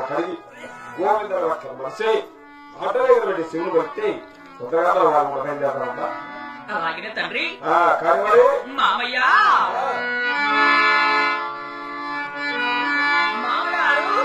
కడిగి గోవింద మనసే ఆటోటి శివులు పెట్టి ఉత్తగా వాళ్ళు బయలుదేరమ్మా. అలాగే తండ్రి. మామయ్య మామగారు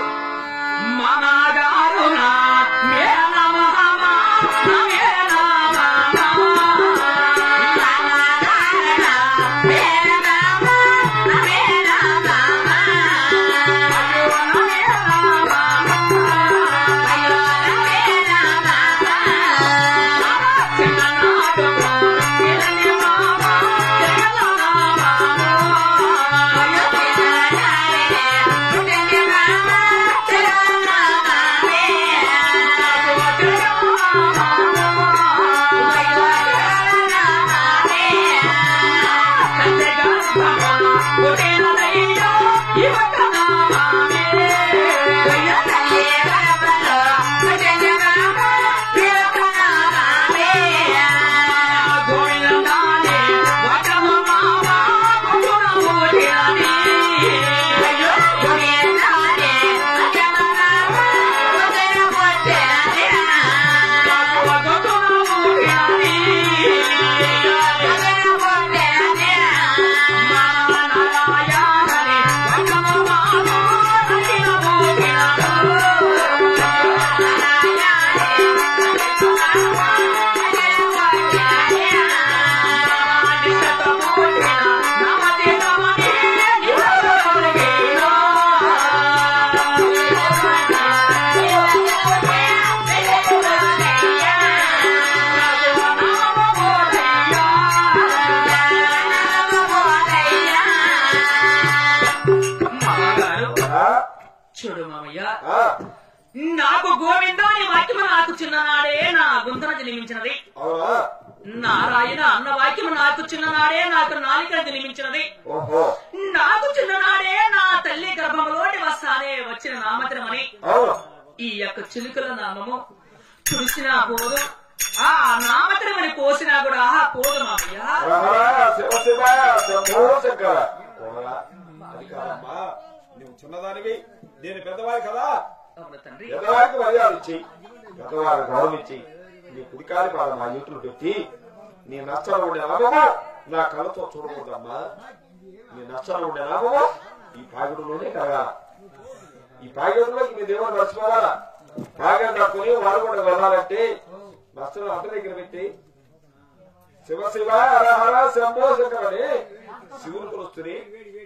చూడు మామయ్య, నాకు గోవింద అనే వాక్యము నాకు చిన్ననాడే నా గుంతన జన్మించినది. నారాయణ అన్న వాక్యము నాకు చిన్ననాడే నాకు నాలిక జన్మించినది. నాకు చిన్ననాడే నా తల్లి గర్భంలోని వస్తానే వచ్చిన నామతరమని ఈ యొక్క చిలుకల నామము చూసినా పోదు, ఆ నామతరమని పోసినా కూడా పోదు మామయ్య. నువ్వు చిన్నదానివి, నేను పెద్దవాడి కదా. పెద్దవాడికి మర్యాద ఇచ్చి పెద్దవాడికి గౌరవం ఇచ్చి నీ కుడికాలి బాగా మా ఇంట్లో పెట్టి నీ నష్టాలు ఉండే లాభమో నా కళ్ళతో చూడకూడదమ్మా. నీ నష్టాలు ఉండే లాభమో ఈ పాగిడులోనే కలగాల. ఈ పాగిడులోకి మీ దేవుడు మర్చిపోవాలా. పాగం తక్కుని వారు కూడా వెళ్ళాలంటే నష్టాలు అడ్డ దగ్గర పెట్టి శివ శివ హరహర శంభో శంకరని శివుని కొలుస్తుని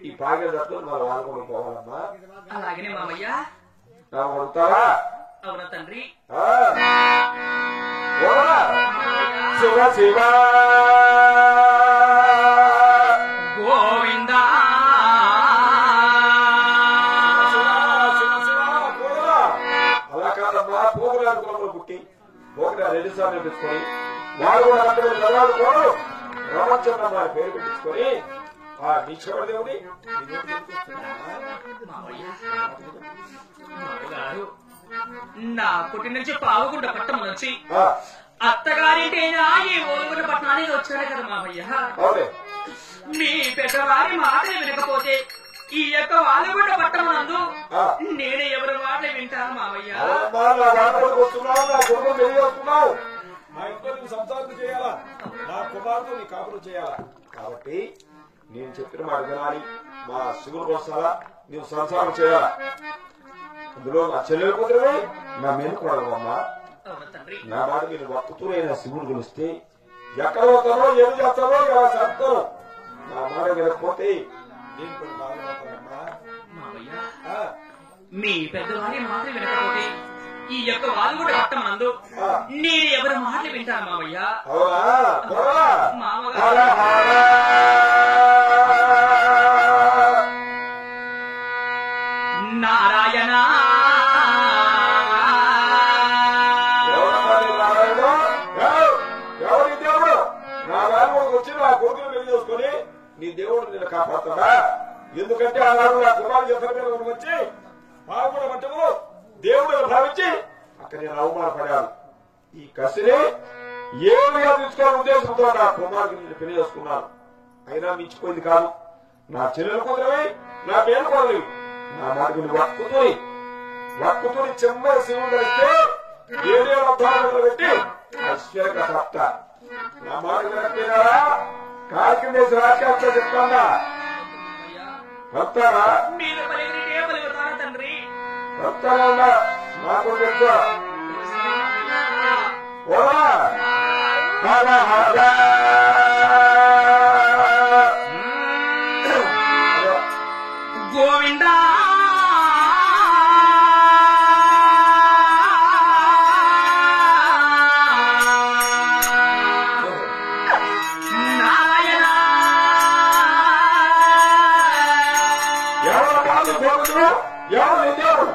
ఈ పాగం తక్కుని మన వాళ్ళు కూడా పోవాలమ్మా. అలాగనే మామయ్య. అడుగుతావా? అవునా తండ్రి. శివ శివ గోవింద అలా కాదమ్మా. పోగురాలు కులంలో పుట్టి పోగురా 2 సార్లు పెట్టుకొని వారు కూడా అందరూ చదవాలి కోరు రామచంద్ర వారి పేరు పెట్టించుకొని ఆ నిశ్చయ దేవుని నా పుట్టి నుంచి పావుగుండ పట్టణం నుంచి అత్తగారింటైనా ఈ ఓలుగుండ పట్టణానికి వచ్చాడు కదా మామయ్య. మీ పెద్దవారి మాటలు వినకపోతే ఈ యొక్క వాలుగుండ పట్టణం నందు నేనే ఎవరి మాటలు వింటాను మామయ్య. నా ఇంట్లో సంసారం చేయాలా, నా కుమార్తె నీ కాపురం చేయాలా. కాబట్టి నేను చెప్పిన మాట వినాలి. మా శివుని కోసాలా నీవు సంసారం చేయాలా. అందులో నా చెల్లెలు కుదిరవే నా మేలుకోవడమ్మా. నా మాట మీరు వక్కుతూనైనా శివుడు గెలిస్తే ఎక్కడ పోతారో ఏమి చేస్తారో ఇలా చేస్తారో. నా మాట వినకపోతే నేను కొన్ని బాధపడతానమ్మా. మీ పెద్దవారి మాట వినకపోతే ఈ యొక్క వాళ్ళు కూడా కట్టమందు నేను ఎవరి మాటలు వింటాను మావయ్య. నారాయణ ఎవరి దేవుడు నా వేళకు వచ్చి నా కొడుకును పెళ్లి చేసుకుని నీ దేవుడు నిన్ను కాపాడుతాడా? ఎందుకంటే ఆనాడు నా కుమారు ఇద్దరి మీద వచ్చి బాగుడ మట్టము దేవుడు భావించి అక్కడ నేను అవమానపడాను. ఈ కసిని ఏమిగా తీసుకోవాలని ఉద్దేశంతో నా కుమారుకి నేను పెళ్లి చేసుకున్నాను. అయినా మించిపోయింది కాదు. నా చెల్లెలు కుదరవి నా పేరు కుదరవి. నా మాట మీరు వక్కుతుని చెమ్మని శివుడు కలిస్తే 7 అవతారాలు పెట్టి ఐశ్వర్యంగా తప్ప నా మాట వినకపోయినారా కాలి కింద రాజకీయాలతో చెప్తానా? వస్తారా తండ్రి? వస్తానన్నా నాకు తెలుసా. గోవిందా నారాయణ ఎవరు కాదు దేవుడు ఎవరు దేవుడు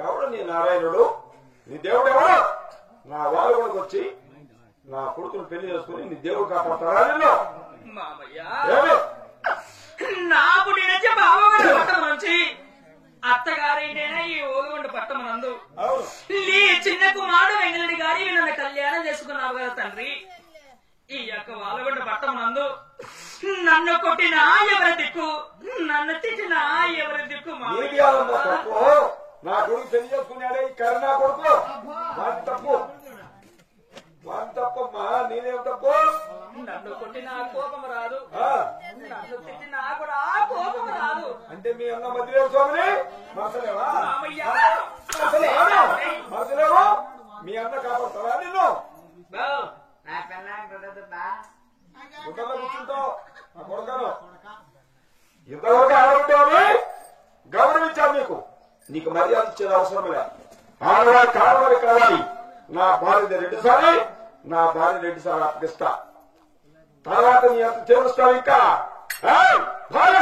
ఎవడు నీ నారాయణుడు? నీ దేవుడు ఎవడు? నా వాళ్ళ కొడుకు వచ్చి నా కొడుకును పెళ్లి చేసుకుని నీ దేవుడు కాపాడతారా? నిన్ను నా పుట్టిన బావగారి పట్టణం నుంచి అత్తగారైనా ఈ ఓలుగొండ పట్టణం నందు నీ చిన్న కుమారుడు వెంగళరెడ్డి గారి నన్ను కళ్యాణం చేసుకున్నావు కదా తండ్రి. ఈ యొక్క వాలగొండ పట్టణం నందు నన్ను కొట్టినా ఎవరి దిక్కు, నన్ను తిట్టినా ఎవరి దిక్కు? నా కొడుకు పెళ్లి చేసుకున్నాడే ఈ కరుణా కొడుకు. వాడి తప్పు, వాడి తప్పమ్మా. నేనేం తప్పు? నన్ను కొట్టినా కోపం రాదు, నన్ను తిట్టినా కూడా కోపం రాదు. అంటే మీ అన్న మధ్యలో స్వామిని మరసలేవా? మరసలేవు. మీ అన్న కాపాడతారా నిన్ను? గుట్టలో కూర్చుంటావు నా కొడుకను. ఇంతవరకు ఆడబడ్డావని గౌరవించాను నీకు. నీకు మర్యాద ఇచ్చేది అవసరం లేదు. ఆడవాడి కాడవాడి కావాలి. నా భార్య రెండుసారి, నా భార్య రెండుసార్లు అప్పగిస్తా. తర్వాత నీ అంత చేరుస్తావు. ఇంకా భార్య